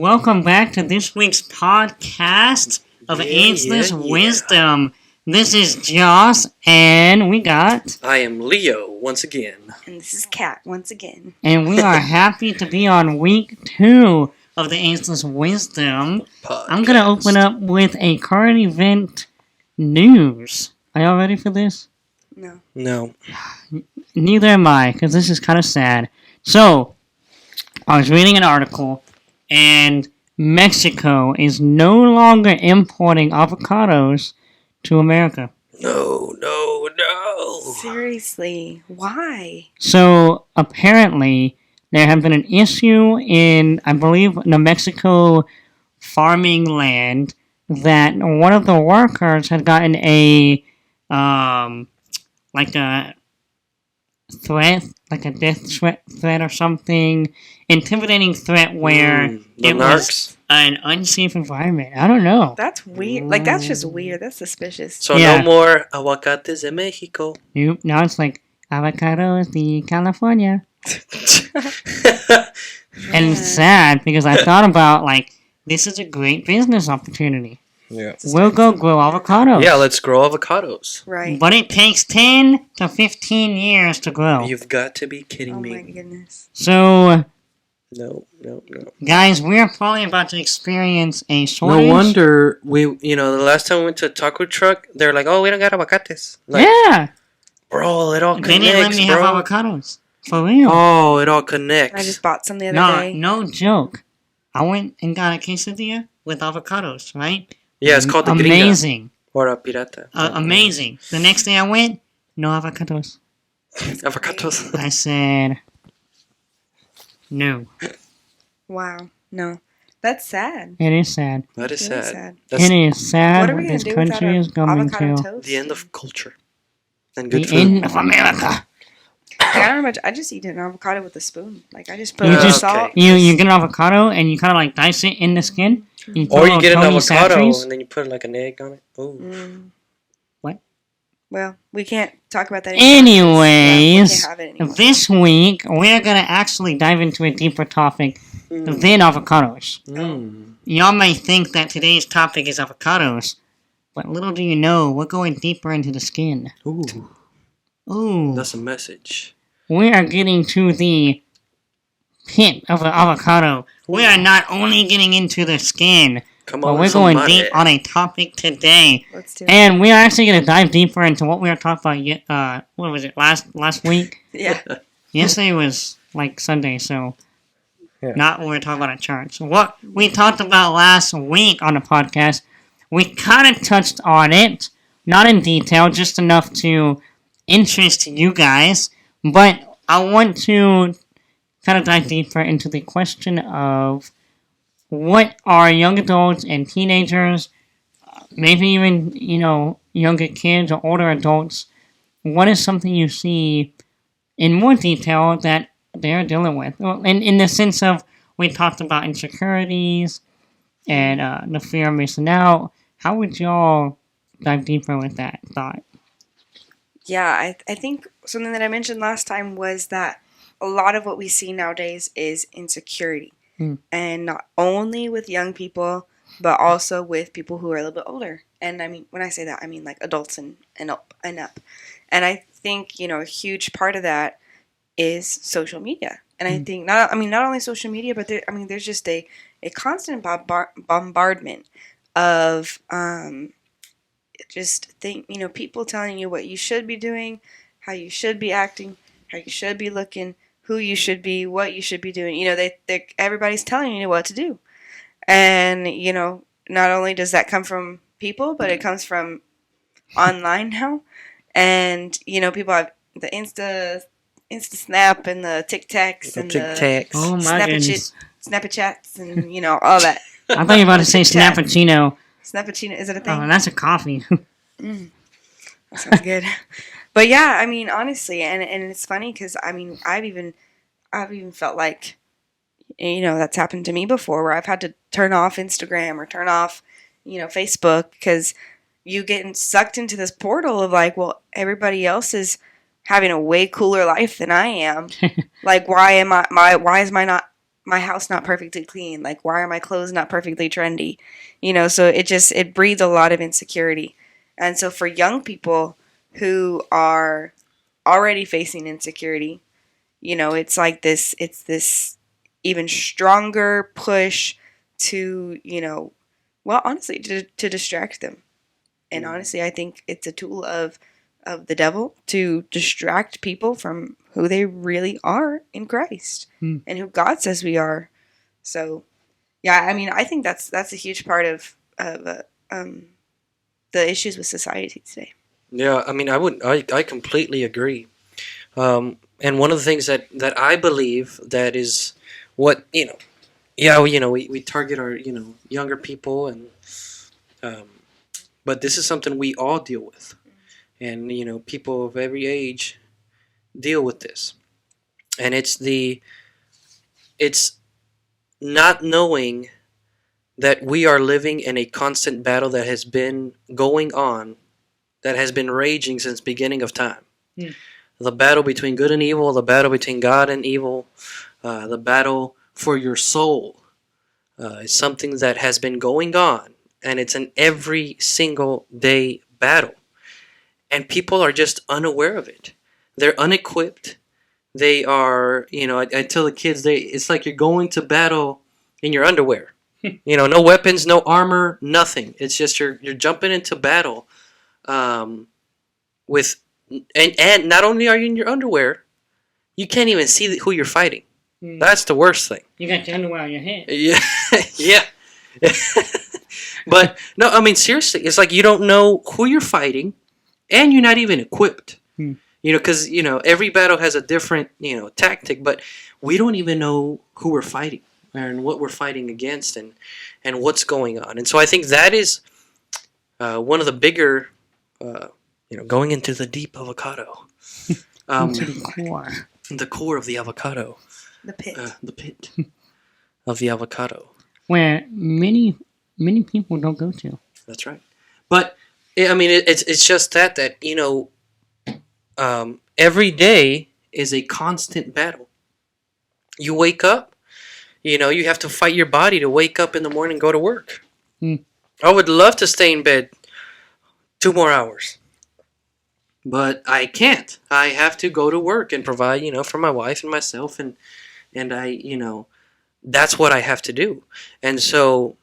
welcome back to this week's podcast of Ageless Wisdom. This is Joss, and we got... I am Leo, once again. And this is Kat, once again. And we are happy to be on week 2 of the Ageless Wisdom. Podcast. I'm going to open up with a current event news. Are y'all ready for this? No. Neither am I, because this is kind of sad. So, I was reading an article, and Mexico is no longer importing avocados to America. No. Seriously, why? So, apparently, there have been an issue in, I believe, New Mexico farming land that one of the workers had gotten a threat, like a death threat or something, intimidating threat where it was an unsafe environment. I don't know. That's weird. Like, that's just weird. That's suspicious. So no more aguacates in Mexico. Nope. Now it's like avocados de California. And it's sad because I thought about, like, this is a great business opportunity. Yeah. We'll go grow avocados. Yeah, let's grow avocados. Right. But it takes 10 to 15 years to grow. You've got to be kidding me. Oh my goodness. So, No. guys, we're probably about to experience a shortage. No wonder the last time we went to a taco truck, they're like, oh, we don't got avocates. Like, yeah. Bro, it all They connects, didn't let me bro. have avocados. For real. Oh, it all connects. I just bought some the other day. No joke. I went and got a quesadilla with avocados, right? Yeah, it's called the gringa. Amazing. Or a pirata. Amazing. The next day I went, no avocados. Avocados. I said, no. Wow. No. That's sad. It is sad. That is It is sad. sad. That's It is sad What are we what going this to do without country is going avocado to. toast? the end of culture. And good The food. end of America. I just eat an avocado with a spoon. Like, I just put You a just- salt. You get an avocado and you kind of like dice it in the skin. You put Or little you get an Tony avocado Satcheries. and then you put like an egg on it. Ooh. What? Well, we can't talk about that anymore. Anyways, we can't have it anymore. this week we're going to actually dive into a deeper topic than avocados. Y'all may think that today's topic is avocados, but little do you know, we're going deeper into the skin. Ooh. That's a message. We are getting to the pit of the avocado. We are not only getting into the skin, Come but on, we're going somebody. deep on a topic today. Let's do it. And we are actually going to dive deeper into what we were talking about, what was it, last week? Yeah. Yesterday was like Sunday, so Yeah. not what we were talking about at church. So what we talked about last week on the podcast, we kind of touched on it, not in detail, just enough to interest you guys. But I want to kind of dive deeper into the question of what are young adults and teenagers, maybe even, younger kids or older adults, what is something you see in more detail that they're dealing with? Well, in the sense of, we talked about insecurities and the fear of missing out. How would y'all dive deeper with that thought? Yeah, I think something that I mentioned last time was that a lot of what we see nowadays is insecurity. And not only with young people, but also with people who are a little bit older. And I mean, when I say that, I mean like adults and up. And I think, a huge part of that is social media. And I think not only social media, but there's just a constant bombardment of people telling you what you should be doing, how you should be acting, how you should be looking, who you should be, what you should be doing. Everybody's telling you what to do. And, not only does that come from people, but it comes from online now. And, people have the Insta Snap and the TikToks and the Oh my goodness. Snapchats and, all that. I thought you were about to say Snappuccino. Snappuccino, is it a thing? Oh, that's a coffee. That sounds good. But yeah, honestly, and it's funny because I've even felt like, that's happened to me before, where I've had to turn off Instagram or turn off, Facebook, because you get sucked into this portal of like, well, everybody else is having a way cooler life than I am. Like, why is my my house not perfectly clean? Like, why are my clothes not perfectly trendy? You know, so it breeds a lot of insecurity. And so for young people who are already facing insecurity, you know, it's this even stronger push to, you know, well, honestly, to distract them. And honestly, I think it's a tool of the devil to distract people from who they really are in Christ and who God says we are. So, yeah, I mean, I think that's a huge part of the issues with society today. Yeah, I mean, I completely agree. And one of the things that I believe that is what, yeah, we target our, younger people, and um, but this is something we all deal with, and people of every age deal with this, and it's not knowing that we are living in a constant battle that has been going on, that has been raging since beginning of time. The battle between good and evil, the battle between God and evil, the battle for your soul is something that has been going on, and it's an every single day battle. And people are just unaware of it. They're unequipped. They are, I tell the kids, it's like you're going to battle in your underwear. No weapons, no armor, nothing. It's just you're jumping into battle with, and not only are you in your underwear, you can't even see who you're fighting. That's the worst thing. You got your underwear on your head. Yeah, yeah. But no, I mean seriously, it's like you don't know who you're fighting, and you're not even equipped. Because every battle has a different tactic, but we don't even know who we're fighting and what we're fighting against, and what's going on. And so I think that is one of the bigger, going into the deep avocado, Into the core. the core of the avocado, The pit. the pit of the avocado. Where many people don't go to. That's right. But I mean, it's just that every day is a constant battle. You wake up, you have to fight your body to wake up in the morning and go to work. I would love to stay in bed 2 more hours, but I can't. I have to go to work and provide, for my wife and myself, and I, that's what I have to do. And so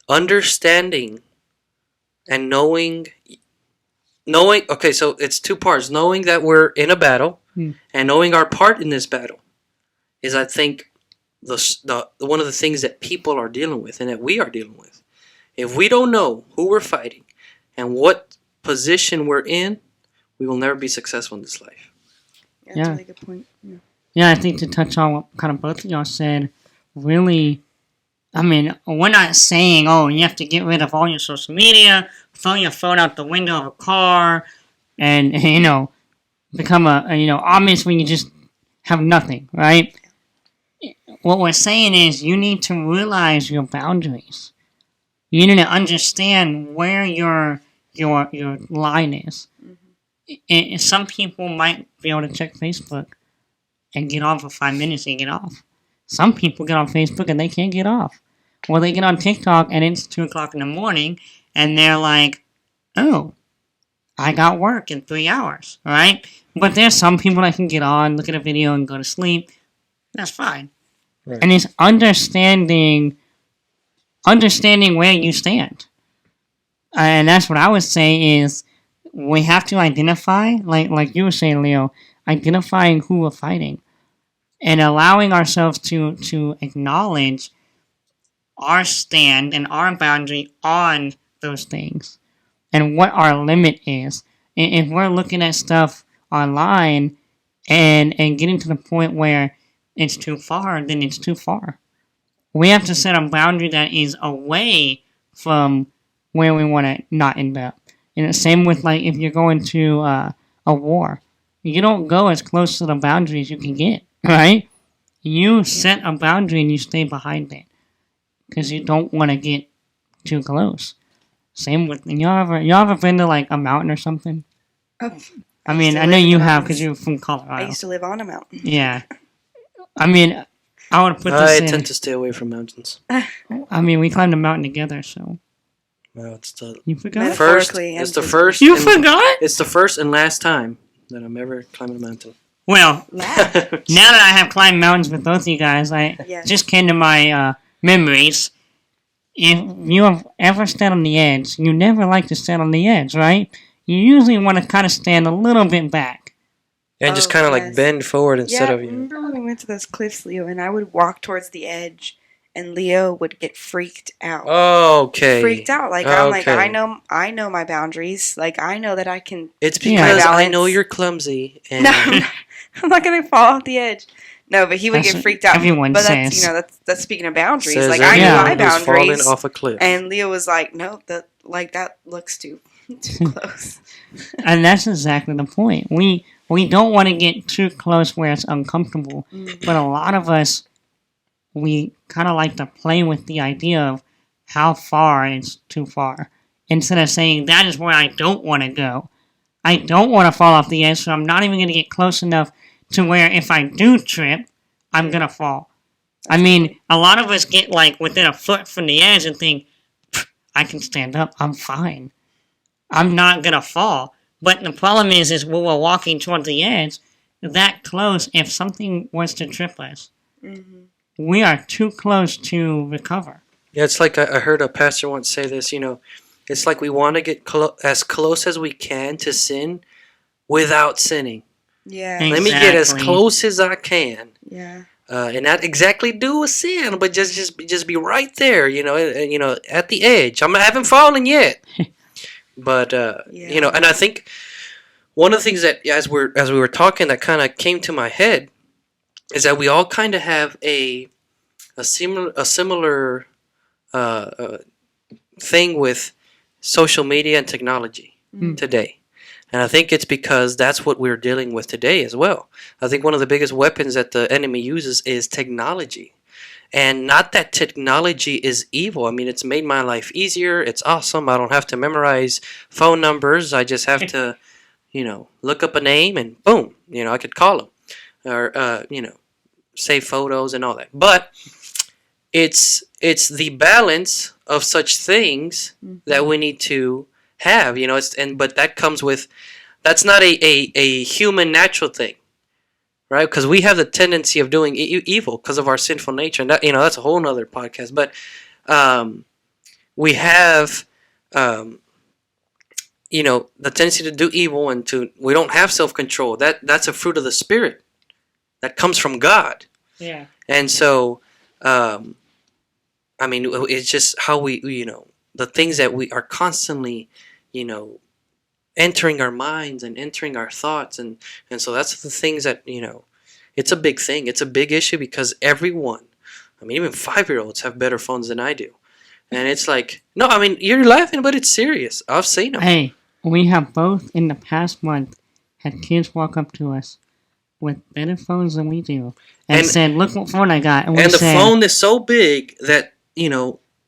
understanding and knowing, okay, so it's 2 parts. Knowing that we're in a battle and knowing our part in this battle is, I think, the one of the things that people are dealing with and that we are dealing with. If we don't know who we're fighting and what position we're in, we will never be successful in this life. Yeah, that's a really good point. Yeah, I think to touch on what kind of both of y'all said, really, I mean, we're not saying, oh, you have to get rid of all your social media, throw your phone out the window of a car, and, become obvious when you just have nothing, right? What we're saying is you need to realize your boundaries. You need to understand where your line is. And some people might be able to check Facebook and get off for 5 minutes and get off. Some people get on Facebook and they can't get off. Or they get on TikTok and it's 2 o'clock in the morning and they're like, oh, I got work in 3 hours, right? But there's some people that can get on, look at a video and go to sleep. That's fine. Right. And it's understanding where you stand. And that's what I would say is we have to identify, like you were saying, Leo, identifying who we're fighting and allowing ourselves to acknowledge our stand and our boundary on those things and what our limit is. And if we're looking at stuff online and getting to the point where it's too far, then it's too far. We have to set a boundary that is away from where we want to not end up. And the same with, like, if you're going to a war. You don't go as close to the boundary as you can get, right? You set a boundary and you stay behind it. Because you don't want to get too close. Same with, y'all ever been to, like, a mountain or something? Oh, I know you have because you're from Colorado. I used to live on a mountain. Yeah. I mean, I would put I this tend in. to stay away from mountains. I mean, we climbed a mountain together, so No, it's the you forgot. first. Metaphorically and It's the physically. first. You and- forgot? It's the first and last time that I'm ever climbing a mountain. Well, Wow. now that I have climbed mountains with both of you guys, I Yes. just came to my memories. If you have ever stand on the edge, you never like to stand on the edge, right? You usually want to kind of stand a little bit back. And just Oh, kind of like yes. bend forward instead Yeah, of you. remember when we went to those cliffs, Leo, and I would walk towards the edge, and Leo would get freaked out. Okay. Freaked out. Like I'm like, Okay. I know my boundaries. Like I know that I can. It's Yeah. because I balance. know you're clumsy. And No, I'm not gonna fall off the edge. No, but he would That's get what freaked out. everyone but that's says. that's speaking of boundaries. says Like I everyone know my everyone who's boundaries. falling off a cliff. And Leo was like, no, that looks too close. And that's exactly the point. We don't want to get too close where it's uncomfortable. Mm. But a lot of us, we kind of like to play with the idea of how far is too far. Instead of saying, that is where I don't want to go. I don't want to fall off the edge, so I'm not even going to get close enough to where if I do trip, I'm going to fall. I mean, a lot of us get like within a foot from the edge and think, I can stand up, I'm fine. I'm not going to fall. But the problem is when we're walking toward the edge, that close, if something was to trip us, Mhm. we are too close to recover. Yeah, it's like I heard a pastor once say this, it's like we want to get as close as we can to sin without sinning. Yeah. Hey. Let me get as Exactly. close as I can. Yeah. And not exactly do a sin, but just be right there, at the edge. I haven't fallen yet, but and I think one of the things that as we were talking that kind of came to my head is that we all kind of have a similar thing with social media and technology today. And I think it's because that's what we're dealing with today as well. I think one of the biggest weapons that the enemy uses is technology. And not that technology is evil. I mean, it's made my life easier. It's awesome. I don't have to memorize phone numbers. I just have to, look up a name and boom, I could call them. Or, save photos and all that. But it's the balance of such things that we need to have, but that comes with, that's not a human natural thing, right? Because we have the tendency of doing evil because of our sinful nature, and that, that's a whole nother podcast. But we have, the tendency to do evil and we don't have self-control. That's a fruit of the Spirit that comes from God. Yeah. And so, it's just how we, the things that we are constantly, entering our minds and entering our thoughts. And so that's the things that, it's a big thing. It's a big issue because everyone, even 5-year-olds have better phones than I do. And it's like, no, you're laughing, but it's serious. I've seen them. Hey, we have both in the past month had kids walk up to us with better phones than we do and said, look what phone I got. And the phone is so big that,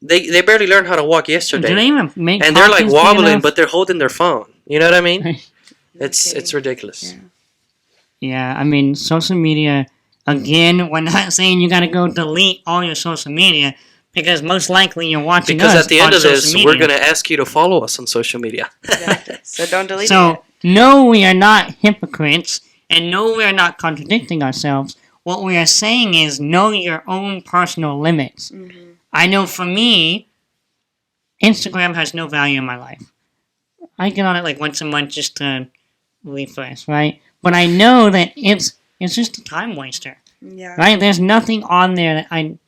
they barely learned how to walk yesterday. do they even make And they're like copies wobbling, enough? but they're holding their phone. You know what I mean? Okay. It's ridiculous. Yeah. Yeah, social media, again, we're not saying you got to go delete all your social media because most likely you're watching Because us at the end on of this, social we're media. going to ask you to follow us on social media. Exactly. So don't delete it. So, no, we are not hypocrites, and no, we are not contradicting ourselves. What we are saying is know your own personal limits. Mm-hmm. I know for me, Instagram has no value in my life. I get on it like once a month just to refresh, right? But I know that it's just a time waster, Yeah. right? There's nothing on there that I'm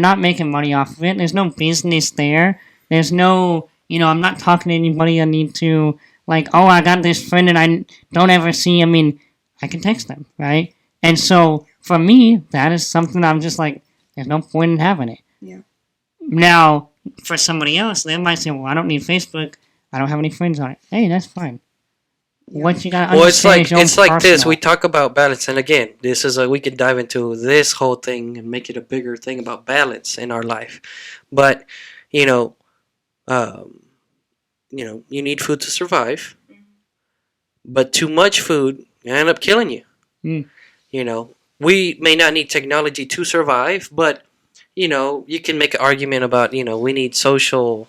not making money off of it. There's no business there. There's no, I'm not talking to anybody I need to, like, oh, I got this friend and I don't ever see. I can text them, right? And so, for me, that is something I'm just like, there's no point in having it. Yeah. Now, for somebody else, they might say, well, I don't need Facebook. I don't have any friends on it. Hey, that's fine. Yeah. What you gotta Well, understand is your own it's like this. personal. We talk about balance, and again, this is we could dive into this whole thing and make it a bigger thing about balance in our life. But you need food to survive. But too much food end up killing you. Mm. we may not need technology to survive, but you can make an argument about we need social.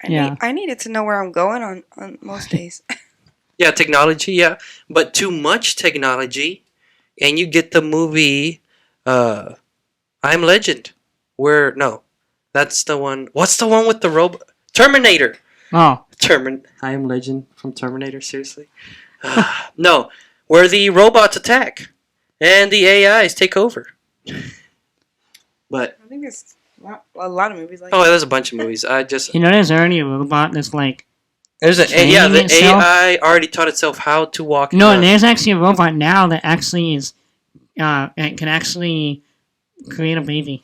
I needed to know where I'm going on most days. Yeah, technology. Yeah, but too much technology, and you get the movie, I'm Legend. Where no, that's the one. What's the one with the robot? Terminator. Oh. I Am Legend from Terminator. Seriously. No, where the robots attack and the AIs take over. But I think there's a lot of movies like oh, that. there's a bunch of movies. I just There's already a robot that's like there's a training yeah. The itself. AI already taught itself how to walk. No, there's actually a robot now that actually is it can actually create a baby.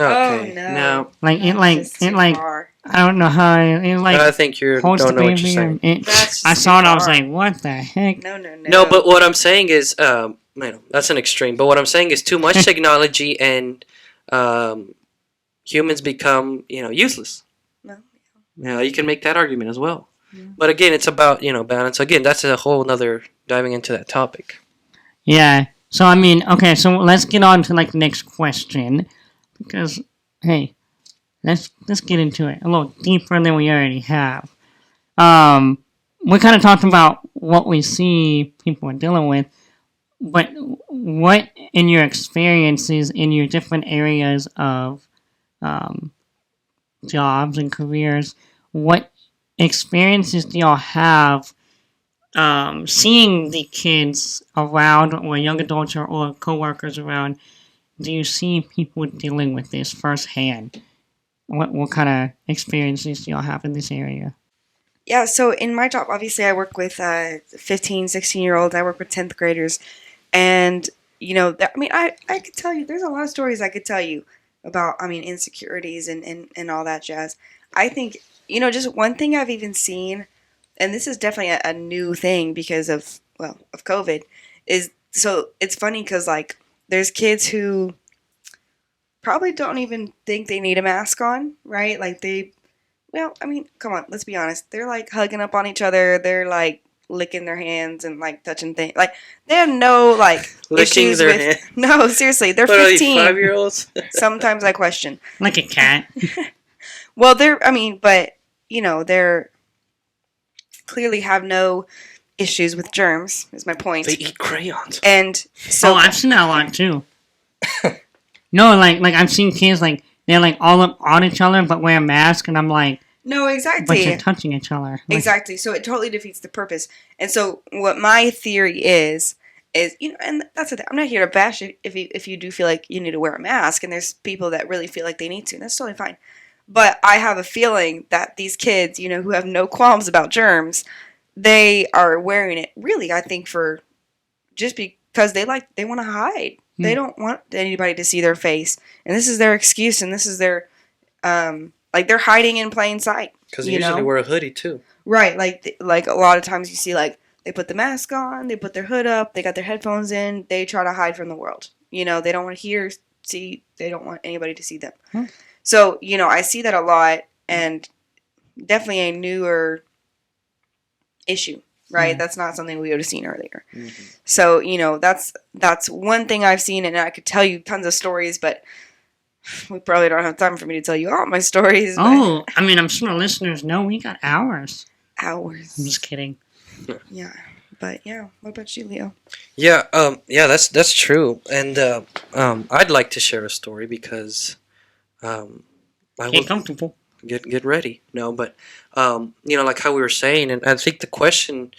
Okay. Oh, no. No. Like That's just too like far. I don't know how it like I think you holds the don't know what you're baby saying. and That's I just saw it. too I was far. like, what the heck? No. No, but what I'm saying is, that's an extreme. But what I'm saying is, too much technology and humans become, useless. No. You can make that argument as well. Yeah. But again, it's about balance. Again, that's a whole nother diving into that topic. Yeah. So I mean, okay. So let's get on to like the next question, because hey, let's get into it a little deeper than we already have. We kind of talked about what we see people are dealing with, but what in your experiences in your different areas of jobs and careers, what experiences do y'all have seeing the kids around or young adults or co-workers around? Do you see people dealing with this firsthand? What kind of experiences do y'all have in this area? Yeah, so in my job, obviously, I work with 15, 16-year-olds. I work with 10th graders. And, I could tell you, there's a lot of stories I could tell you about, insecurities and all that jazz. I think, just one thing I've even seen, and this is definitely a new thing because of COVID, is, so it's funny because, like, there's kids who probably don't even think they need a mask on, right? Like, come on, let's be honest. They're like hugging up on each other. They're like licking their hands and like touching things. Like they have no like Licking issues their with. hand. No, seriously, they're What are you, 15. 5-year-olds? Sometimes I question. Like a cat. Well, they're clearly have no issues with germs. Is my point. They eat crayons. And so I've seen that a lot too. No, like I've seen kids like they're like all up on each other but wear a mask, and I'm like, no, but exactly. you're touching each other. Like, Exactly. So it totally defeats the purpose. And so what my theory is, and that's the thing. I'm not here to bash it if you do feel like you need to wear a mask, and there's people that really feel like they need to, and that's totally fine. But I have a feeling that these kids, who have no qualms about germs, they are wearing it really, I think, for just because they want to hide. They don't want anybody to see their face, and this is their excuse, and this is their they're hiding in plain sight. Because you usually wear a hoodie too. Right, like a lot of times you see like they put the mask on, they put their hood up, they got their headphones in, they try to hide from the world. They don't want to see, they don't want anybody to see them. So, I see that a lot, and definitely a newer issue, right? That's not something we would have seen earlier. Mm-hmm. So, that's one thing I've seen, and I could tell you tons of stories, but we probably don't have time for me to tell you all my stories. Oh, I'm sure the listeners know we got hours. Hours. I'm just kidding. Yeah, but yeah. What about you, Leo? Yeah, that's true, and I'd like to share a story because Get comfortable. Get ready. No, but like how we were saying, and I think the question,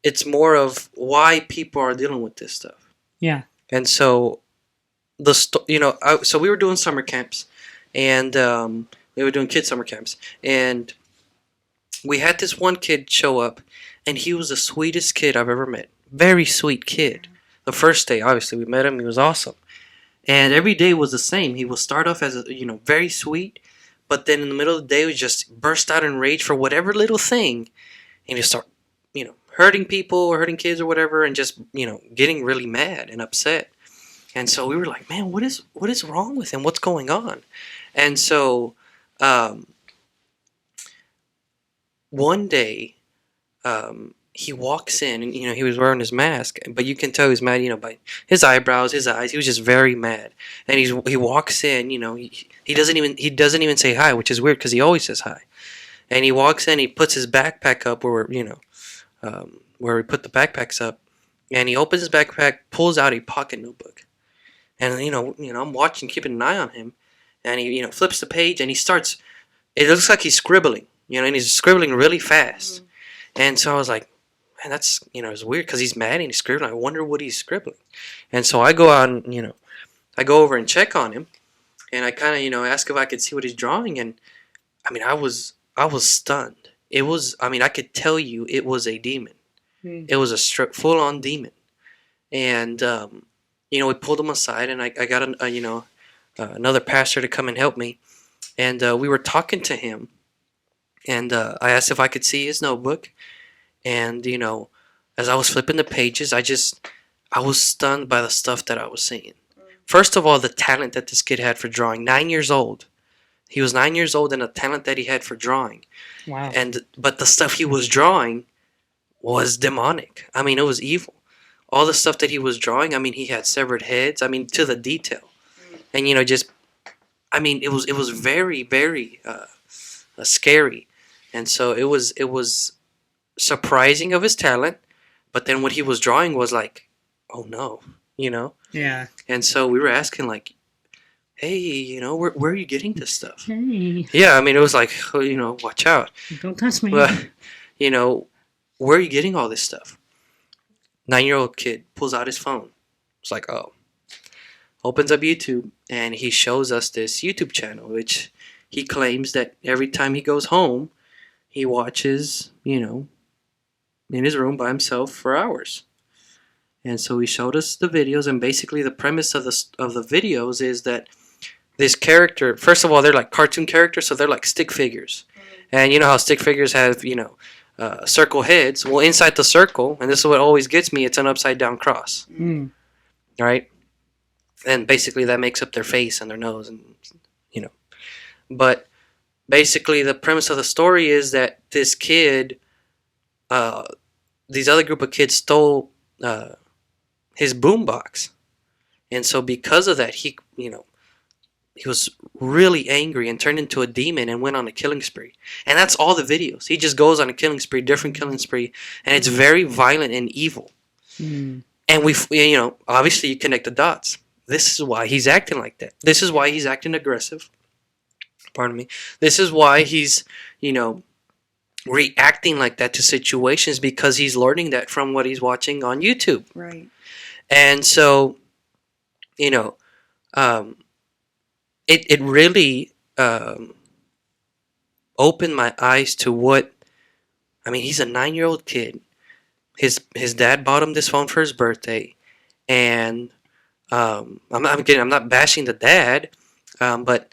it's more of why people are dealing with this stuff. Yeah. And so so we were doing summer camps, and we were doing kids summer camps, and we had this one kid show up, and he was the sweetest kid I've ever met. Very sweet kid. The first day, obviously, we met him. He was awesome. And every day was the same. He would start off as, very sweet, but then in the middle of the day, he would just burst out in rage for whatever little thing, and he'd start, hurting people or hurting kids or whatever, and just, getting really mad and upset. And so we were like, man, what is wrong with him? What's going on? And so one day, he walks in, and he was wearing his mask, but you can tell he's mad, by his eyebrows, his eyes. He was just very mad, and he walks in, he doesn't even say hi, which is weird because he always says hi. And he walks in, he puts his backpack up where we put the backpacks up, and he opens his backpack, pulls out a pocket notebook, and I'm watching, keeping an eye on him, and he flips the page, and he starts. It looks like he's scribbling, and he's scribbling really fast, and so I was like, man, that's it's weird because he's mad and he's scribbling. I wonder what he's scribbling, and so I go out and I go over and check on him, and I kind of ask if I could see what he's drawing, and I mean I was stunned. It was I could tell you it was a demon. It was a full-on demon, and we pulled him aside, and I got another pastor to come and help me, and we were talking to him, and I asked if I could see his notebook, and as I was flipping the pages, I was stunned by the stuff that I was seeing. First of all, the talent that this kid had for drawing. 9 years old. He was 9 years old, and the talent that he had for drawing. Wow. But the stuff he was drawing was demonic. I mean, it was evil. All the stuff that he was drawing, he had severed heads. To the detail. And it was very, very scary. And so it was surprising of his talent, but then what he was drawing was like, oh no, Yeah. And so we were asking like, hey, where are you getting this stuff? Hey. Yeah, it was like, watch out. Don't touch me. But, where are you getting all this stuff? 9-year-old kid pulls out his phone. It's like, oh. Opens up YouTube, and he shows us this YouTube channel, which he claims that every time he goes home, he watches, in his room by himself for hours. And so he showed us the videos, and basically the premise of the videos is that this character, first of all, they're like cartoon characters, so they're like stick figures. And you know how stick figures have, circle heads? Well, inside the circle, and this is what always gets me, it's an upside down cross. Right? And basically that makes up their face and their nose, and But basically the premise of the story is that this kid, these other group of kids stole his boombox, and so because of that, he was really angry and turned into a demon and went on a killing spree. And that's all the videos. He just goes on a killing spree, different killing spree, and it's very violent and evil. And obviously you connect the dots. This is why he's acting like that. This is why he's acting aggressive. Pardon me. This is why he's, reacting like that to situations, because he's learning that from what he's watching on YouTube. Right. And so, it really opened my eyes to what, he's a 9-year-old kid. His dad bought him this phone for his birthday, and I'm not bashing the dad, but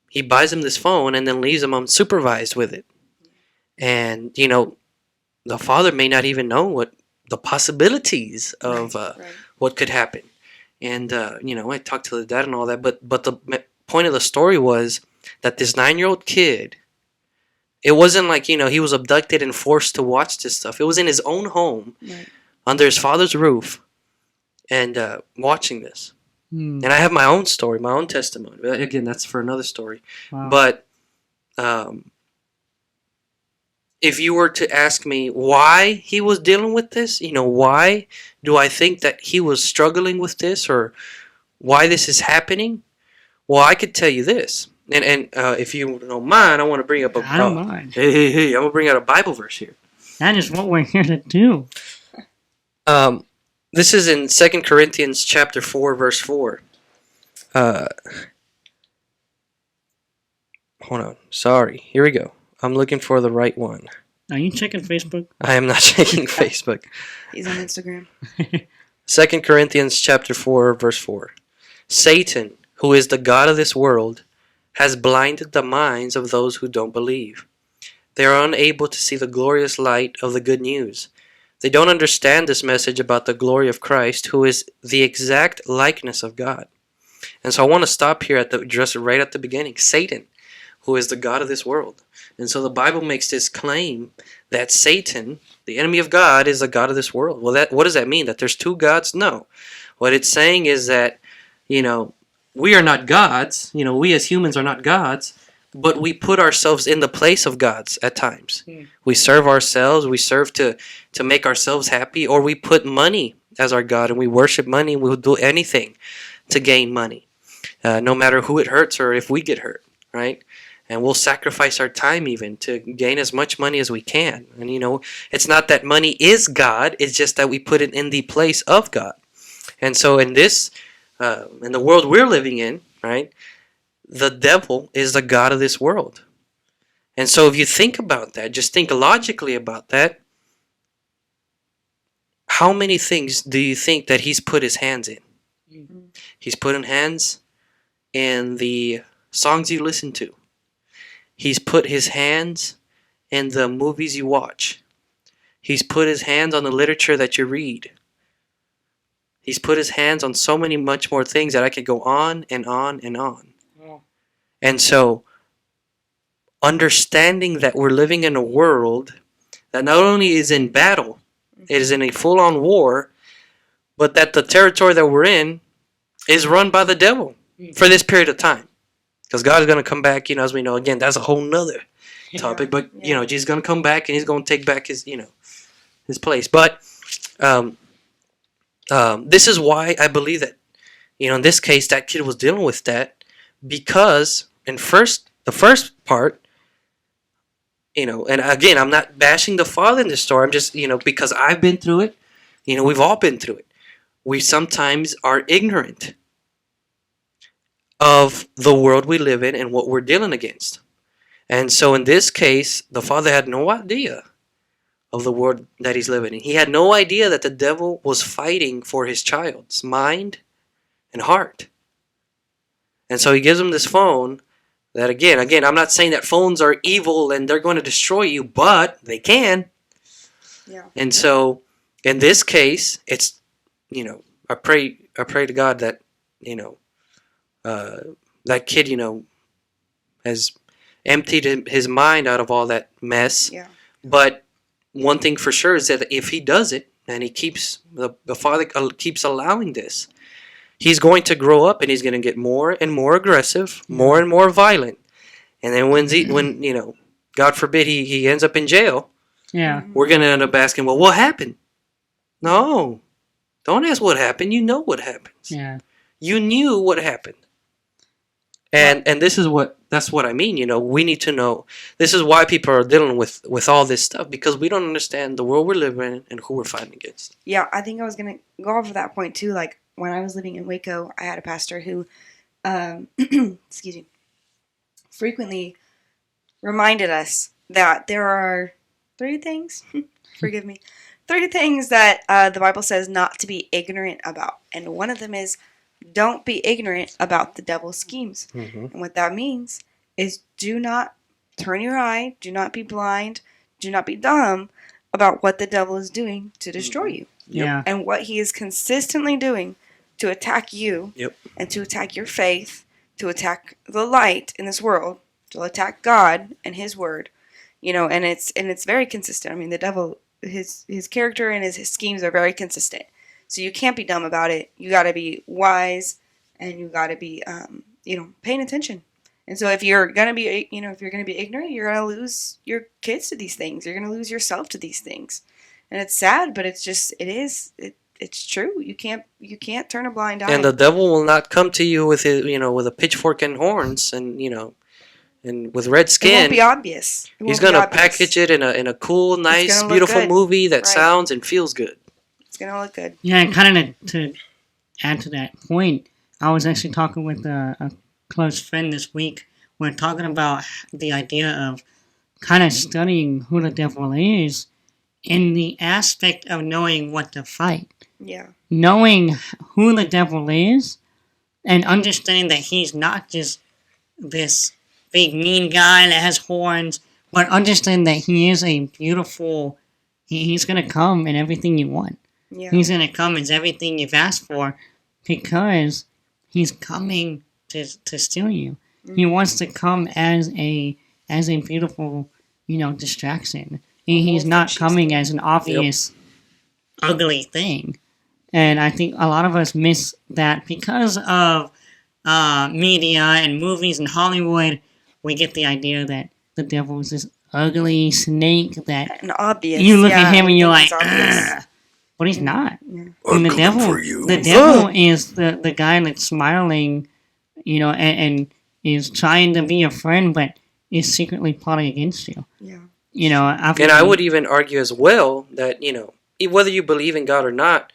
he buys him this phone and then leaves him unsupervised with it. And the father may not even know what the possibilities of what could happen. And I talked to the dad and all that, but the point of the story was that this 9-year-old kid, it wasn't like he was abducted and forced to watch this stuff. It was in his own home, under his father's roof, and watching this. And I have my own story, my own testimony. Again, that's for another story. Wow. But if you were to ask me why he was dealing with this, why do I think that he was struggling with this, or why this is happening? Well, I could tell you this. And if you don't mind, I want to bring up I don't mind. Hey, I'm going to bring out a Bible verse here. That is what we're here to do. This is in 2 Corinthians chapter 4, verse 4. Hold on. Sorry. Here we go. I'm looking for the right one. Are you checking Facebook? I am not checking Facebook. He's on Instagram. 2 Corinthians chapter 4, verse 4. Satan, who is the god of this world, has blinded the minds of those who don't believe. They are unable to see the glorious light of the good news. They don't understand this message about the glory of Christ, who is the exact likeness of God. And so I want to stop here just right at the beginning. Satan, who is the god of this world. And so the Bible makes this claim that Satan, the enemy of God, is the god of this world. Well, what does that mean? That there's two gods? No. What it's saying is that, we are not gods. We as humans are not gods, but we put ourselves in the place of gods at times. We serve ourselves. We serve to make ourselves happy, or we put money as our god and we worship money. We'll do anything to gain money, no matter who it hurts or if we get hurt, right? And we'll sacrifice our time even to gain as much money as we can. And it's not that money is God. It's just that we put it in the place of God. And so in this, in the world we're living in, right, the devil is the god of this world. And so if you think about that, just think logically about that, how many things do you think that he's put his hands in? Mm-hmm. He's put in hands in the songs you listen to. He's put his hands in the movies you watch. He's put his hands on the literature that you read. He's put his hands on so many much more things that I could go on and on and on. Yeah. And so, understanding that we're living in a world that not only is in battle, it is in a full-on war, but that the territory that we're in is run by the devil for this period of time. Because God is going to come back, as we know, again, that's a whole nother topic. But, Jesus is going to come back and he's going to take back his, his place. But this is why I believe that, in this case, that kid was dealing with that. Because the first part, and again, I'm not bashing the father in this story. I'm just, because I've been through it. We've all been through it. We sometimes are ignorant of the world we live in and what we're dealing against. And so in this case, the father had no idea of the world that he's living in. He had no idea that the devil was fighting for his child's mind and heart. And so he gives him this phone that, again, I'm not saying that phones are evil and they're going to destroy you, but they can. Yeah. And so in this case, it's, I pray to God that, that kid, has emptied his mind out of all that mess. Yeah. But one thing for sure is that if he does it, and he keeps, the father keeps allowing this, he's going to grow up and he's going to get more and more aggressive, more and more violent. And then when God forbid he ends up in jail, we're going to end up asking, well, what happened? No, don't ask what happened. You know what happens. Yeah. You knew what happened. And that's what I mean. We need to know. This is why people are dealing with all this stuff, because we don't understand the world we're living in and who we're fighting against. Yeah, I think I was going to go over that point too. Like when I was living in Waco, I had a pastor who, excuse me, frequently reminded us that there are 3 things, forgive me, 3 things that the Bible says not to be ignorant about. And one of them is, don't be ignorant about the devil's schemes. Mm-hmm. And what that means is do not turn your eye, do not be blind, do not be dumb about what the devil is doing to destroy you. Yeah. And what he is consistently doing to attack you and to attack your faith, to attack the light in this world, to attack God and his word. And it's very consistent. I mean, the devil, his character and his schemes are very consistent. So you can't be dumb about it. You got to be wise, and you got to be, paying attention. And so if you're gonna be, ignorant, you're gonna lose your kids to these things. You're gonna lose yourself to these things, and it's sad, but it's true. You can't turn a blind eye. And the devil will not come to you with with a pitchfork and horns, and and with red skin. It won't be obvious. He's gonna package it in a cool, nice, beautiful movie that sounds and feels good. It's going to look good. Yeah, and kind of to add to that point, I was actually talking with a close friend this week. We're talking about the idea of kind of studying who the devil is in the aspect of knowing what to fight. Yeah. Knowing who the devil is and understanding that he's not just this big mean guy that has horns, but understand that he is a beautiful, he's going to come in everything you want. Yeah. He's going to come as everything you've asked for, because he's coming to steal you. He wants to come as a beautiful, distraction. He's not coming as an obvious, ugly thing. And I think a lot of us miss that because of media and movies and Hollywood. We get the idea that the devil is this ugly snake that And obvious. you look at him and you're think like, he's obvious. ugh. But he's not. Yeah. And the devil is the guy that's smiling, and is trying to be a friend, but is secretly plotting against you. Yeah. And I would even argue as well that, whether you believe in God or not,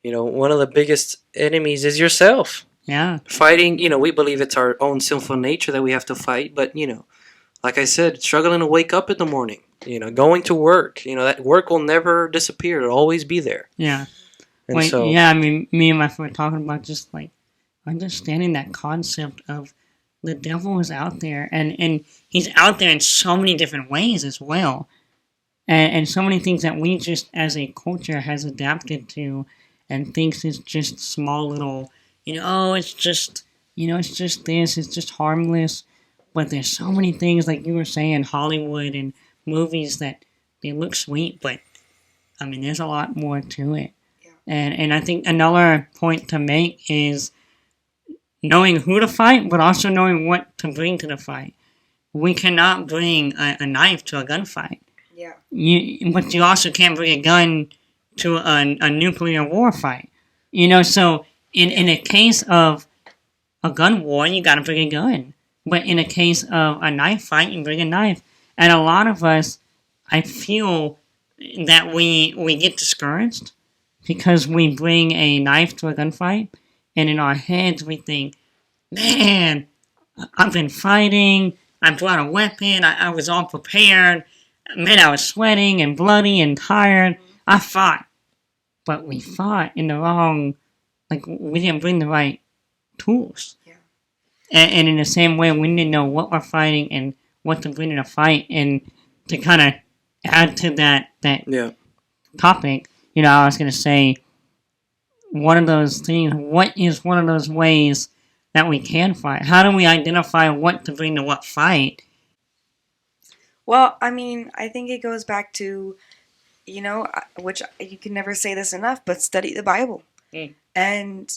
one of the biggest enemies is yourself. Yeah. Fighting, we believe it's our own sinful nature that we have to fight, but, like I said, struggling to wake up in the morning, going to work, that work will never disappear. It'll always be there. Yeah. And so, yeah, I mean, me and my friend were talking about just like understanding that concept of the devil is out there, and he's out there in so many different ways as well. And so many things that we just as a culture has adapted to and thinks is just small little, it's just, it's just this, it's just harmless. But there's so many things, like you were saying, Hollywood and movies that they look sweet, but I mean, there's a lot more to it. Yeah. And I think another point to make is knowing who to fight, but also knowing what to bring to the fight. We cannot bring a knife to a gunfight. Yeah. But you also can't bring a gun to a nuclear war fight. So in a case of a gun war, you gotta bring a gun. But in a case of a knife fight, you bring a knife. And a lot of us, I feel that we get discouraged because we bring a knife to a gunfight, and in our heads we think, man, I've been fighting, I brought a weapon, I was all prepared, man, I was sweating and bloody and tired, I fought. But we fought in the wrong, we didn't bring the right tools. Yeah. And in the same way, we didn't know what we're fighting and what to bring in a fight. And to kind of add to that topic, I was going to say, one of those things, what is one of those ways that we can fight? How do we identify what to bring to what fight? Well, I mean, I think it goes back to, which you can never say this enough, but study the Bible. And,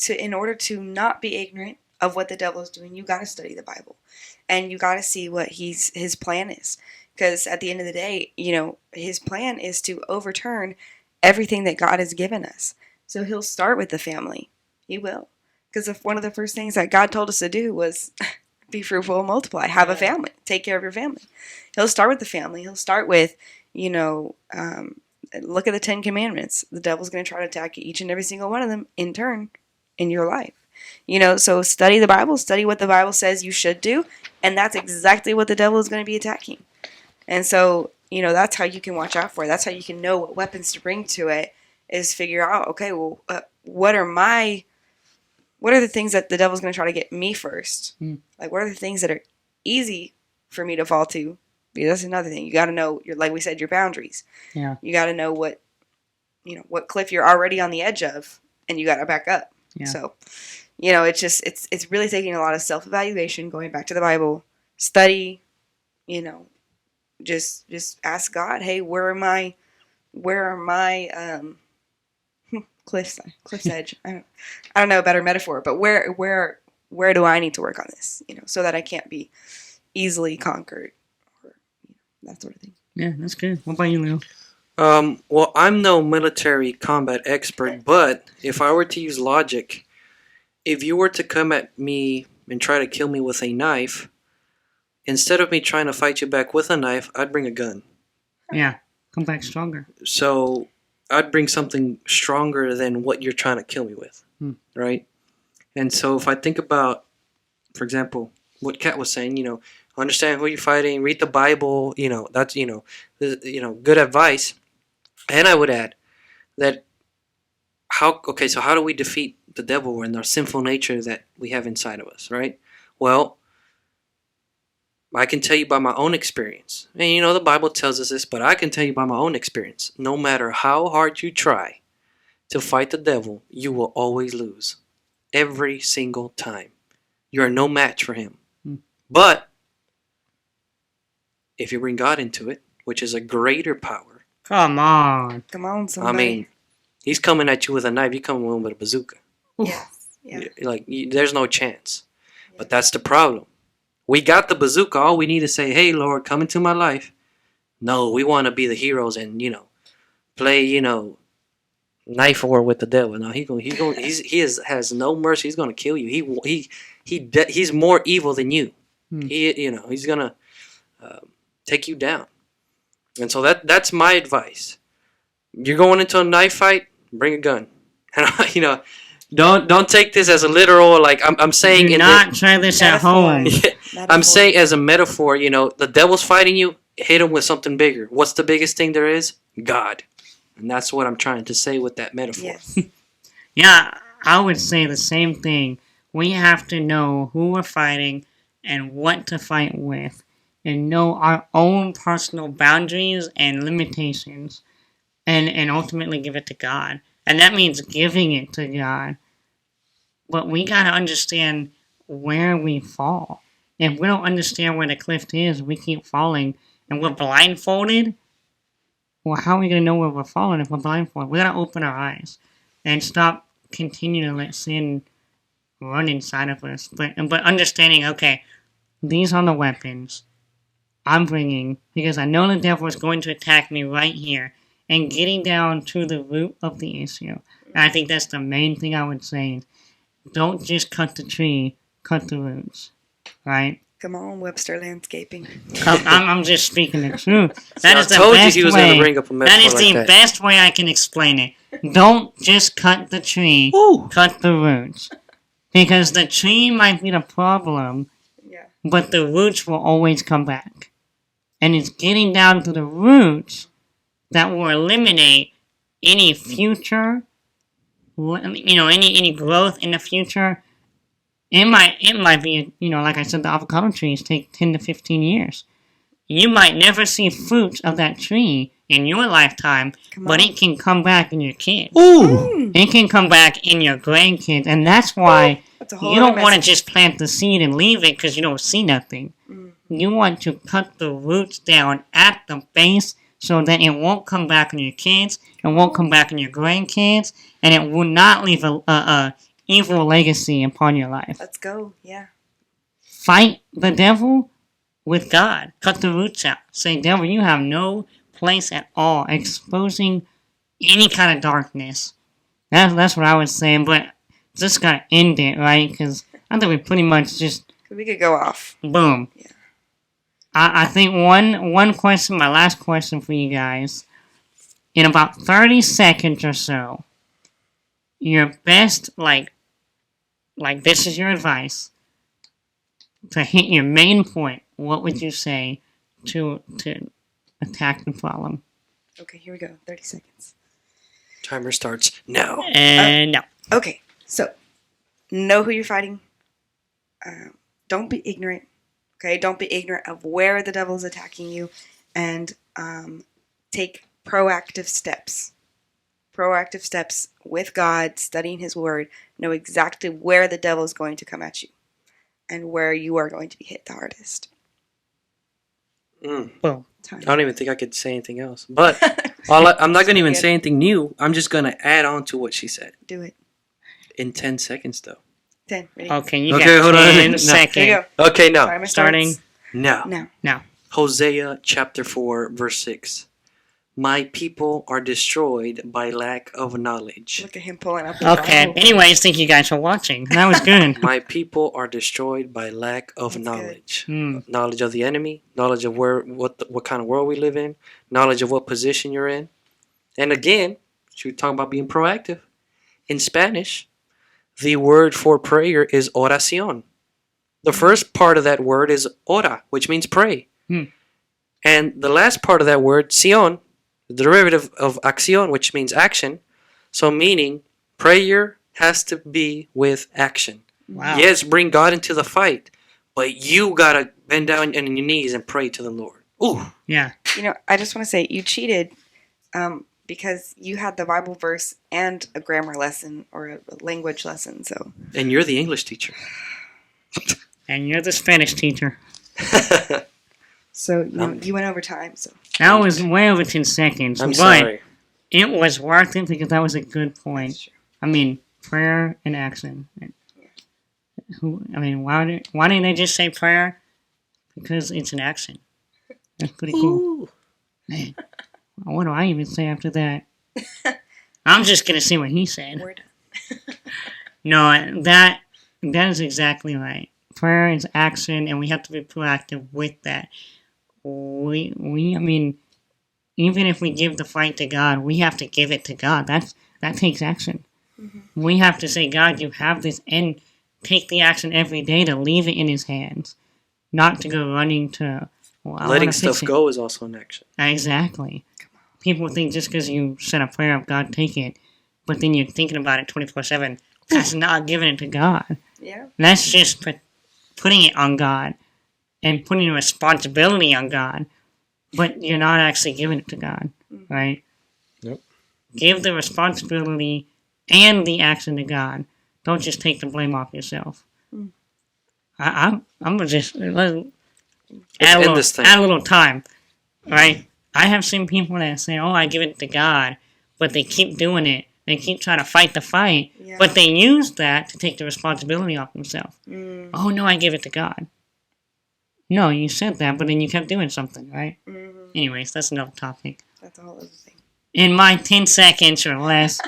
in order to not be ignorant of what the devil is doing, you got to study the Bible. And you got to see what his plan is. Because at the end of the day, his plan is to overturn everything that God has given us. So he'll start with the family. He will. Because one of the first things that God told us to do was be fruitful and multiply. Have a family. Take care of your family. He'll start with the family. He'll start with, look at the 10 Commandments. The devil's going to try to attack each and every single one of them in turn in your life. So study the Bible. Study what the Bible says you should do. And that's exactly what the devil is going to be attacking. And so, that's how you can watch out for it. That's how you can know what weapons to bring to it, is figure out, okay, well, what are the things that the devil's going to try to get me first? Like, what are the things that are easy for me to fall to? Because that's another thing. You got to know, like we said, your boundaries. Yeah. You got to know what cliff you're already on the edge of, and you got to back up. Yeah. So, it's really taking a lot of self-evaluation, going back to the Bible, study, just ask God, hey, where are my cliff's edge? I don't know a better metaphor, but where do I need to work on this? So that I can't be easily conquered, or that sort of thing. Yeah, that's good. What about you, Leo? Well, I'm no military combat expert, but if I were to use logic, if you were to come at me and try to kill me with a knife, instead of me trying to fight you back with a knife, I'd bring a gun. Yeah, come back stronger. So I'd bring something stronger than what you're trying to kill me with, right? And so if I think about, for example, what Kat was saying, understand who you're fighting, read the Bible, that's, good advice. And I would add that how do we defeat the devil and our sinful nature that we have inside of us, right? Well, I can tell you by my own experience. And the Bible tells us this, but I can tell you by my own experience. No matter how hard you try to fight the devil, you will always lose. Every single time. You are no match for him. Hmm. But if you bring God into it, which is a greater power, Come on. Come on, I somebody. mean, he's coming at you with a knife. You coming in with a bazooka. Yes. Yeah. There's no chance. But that's the problem. We got the bazooka. All we need to say, "Hey, Lord, come into my life." No, we want to be the heroes and play knife war with the devil. No, has no mercy. He's gonna kill you. He's more evil than you. Hmm. He's gonna take you down. And so that's my advice. You're going into a knife fight, bring a gun. And don't take this as a literal, like I'm saying. Do not try this at home. I'm saying as a metaphor. The devil's fighting you. Hit him with something bigger. What's the biggest thing there is? God. And that's what I'm trying to say with that metaphor. Yes. Yeah, I would say the same thing. We have to know who we're fighting and what to fight with, and know our own personal boundaries and limitations, and ultimately give it to God. And that means giving it to God. But we gotta understand where we fall. If we don't understand where the cliff is, we keep falling, and we're blindfolded. Well, how are we gonna know where we're falling if we're blindfolded? We gotta open our eyes and stop continuing to let sin run inside of us. But understanding, okay, these are the weapons I'm bringing because I know the devil is going to attack me right here, and getting down to the root of the issue. And I think that's the main thing I would say. Don't just cut the tree, cut the roots, right? Come on, Webster Landscaping. I'm just speaking the truth. That is the told best you he was way. going to bring up a metaphor That is like the that. best way I can explain it. Don't just cut the tree, Ooh. cut the roots. Because the tree might be the problem, Yeah. but the roots will always come back. And it's getting down to the roots that will eliminate any future, any growth in the future. It might be, like I said, the avocado trees take 10 to 15 years. You might never see fruits of that tree in your lifetime, but it can come back in your kids. Ooh. It can come back in your grandkids, and that's why That's a whole you other don't want to message. just plant the seed and leave it because you don't see nothing. You want to cut the roots down at the base so that it won't come back on your kids, it won't come back on your grandkids, and it will not leave a evil legacy upon your life. Let's go. Yeah. Fight the devil with God. Cut the roots out. Say, devil, you have no place at all, exposing any kind of darkness. That's what I was saying, but just gotta end it, right? Because I think we pretty much just We could go off. boom. Yeah. I think one question, my last question for you guys, in about 30 seconds or so, your best, like this is your advice, to hit your main point, what would you say to attack the problem? Okay, here we go. 30 seconds. Timer starts now. And no. Okay, so know who you're fighting. Don't be ignorant. Okay, don't be ignorant of where the devil's attacking you, and take proactive steps. Proactive steps with God, studying His Word. Know exactly where the devil's going to come at you, and where you are going to be hit the hardest. Boom. I don't even think I could say anything else. But I'm not going to even say anything new. I'm just going to add on to what she said. Do it. In 10 seconds, though. 10. Ready? Okay, you Okay, got hold on. 10 No. seconds. Here you go. Okay, now. Timer Starting starts Now. now. Hosea chapter 4, verse 6. My people are destroyed by lack of knowledge. Look at him pulling up the Okay, Bible. anyways, thank you guys for watching. That was good. My people are destroyed by lack of That's knowledge. Knowledge of the enemy, knowledge of what kind of world we live in, knowledge of what position you're in. And again, should we talk about being proactive? In Spanish, the word for prayer is oración. The first part of that word is ora, which means pray. And the last part of that word, sion, the derivative of acción, which means action. So meaning, prayer has to be with action. Wow. Yes, bring God into the fight, but you gotta bend down on your knees and pray to the Lord. Ooh. Yeah. I just want to say you cheated because you had the Bible verse and a grammar lesson or a language lesson. So And you're the English teacher. And you're the Spanish teacher. So you went over time. So That was way over 10 seconds. I'm but sorry. it was worth it because that was a good point. that's true. I mean, prayer and action. Why didn't they just say prayer? Because it's an action. That's pretty cool. Ooh. Man, what do I even say after that? I'm just gonna say what he said. We're done. No, that is exactly right. Prayer is action, and we have to be proactive with that. I mean, even if we give the fight to God, we have to give it to God. That takes action. Mm-hmm. We have to say, God, you have this, and take the action every day to leave it in His hands, not to go running to. Well, I Letting wanna fix stuff it. go is also an action. Exactly. People think just because you said a prayer of God, take it, but then you're thinking about it 24/7. That's not giving it to God. Yeah. That's just putting it on God and putting a responsibility on God, but you're not actually giving it to God, right? Yep. Give the responsibility and the action to God. Don't just take the blame off yourself. Mm. I'm gonna just Let's add end this thing. a little time, right? I have seen people that say, "Oh, I give it to God," but they keep doing it. They keep trying to fight the fight, Yeah. but they use that to take the responsibility off themselves. Mm. Oh no, I give it to God. No, you said that, but then you kept doing something, right? Mm-hmm. Anyways, that's another topic. That's a whole other thing. In my 10 seconds or less,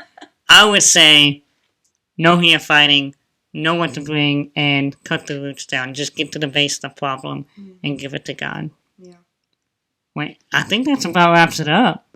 I would say know who you're fighting, know what to bring, and cut the roots down. Just get to the base of the problem and give it to God. Yeah. Wait, I think that's about wraps it up.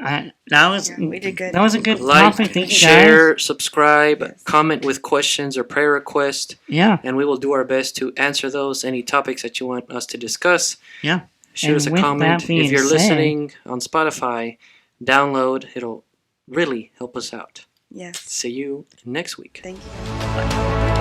That was We did good. That was a good Like, topic. Thank you share, guys. subscribe, Yes. comment with questions or prayer requests, Yeah, and we will do our best to answer those. Any topics that you want us to discuss, yeah. shoot And us a with comment. that being If you're said- listening on Spotify, download. It'll really help us out. Yes. See you next week. Thank you.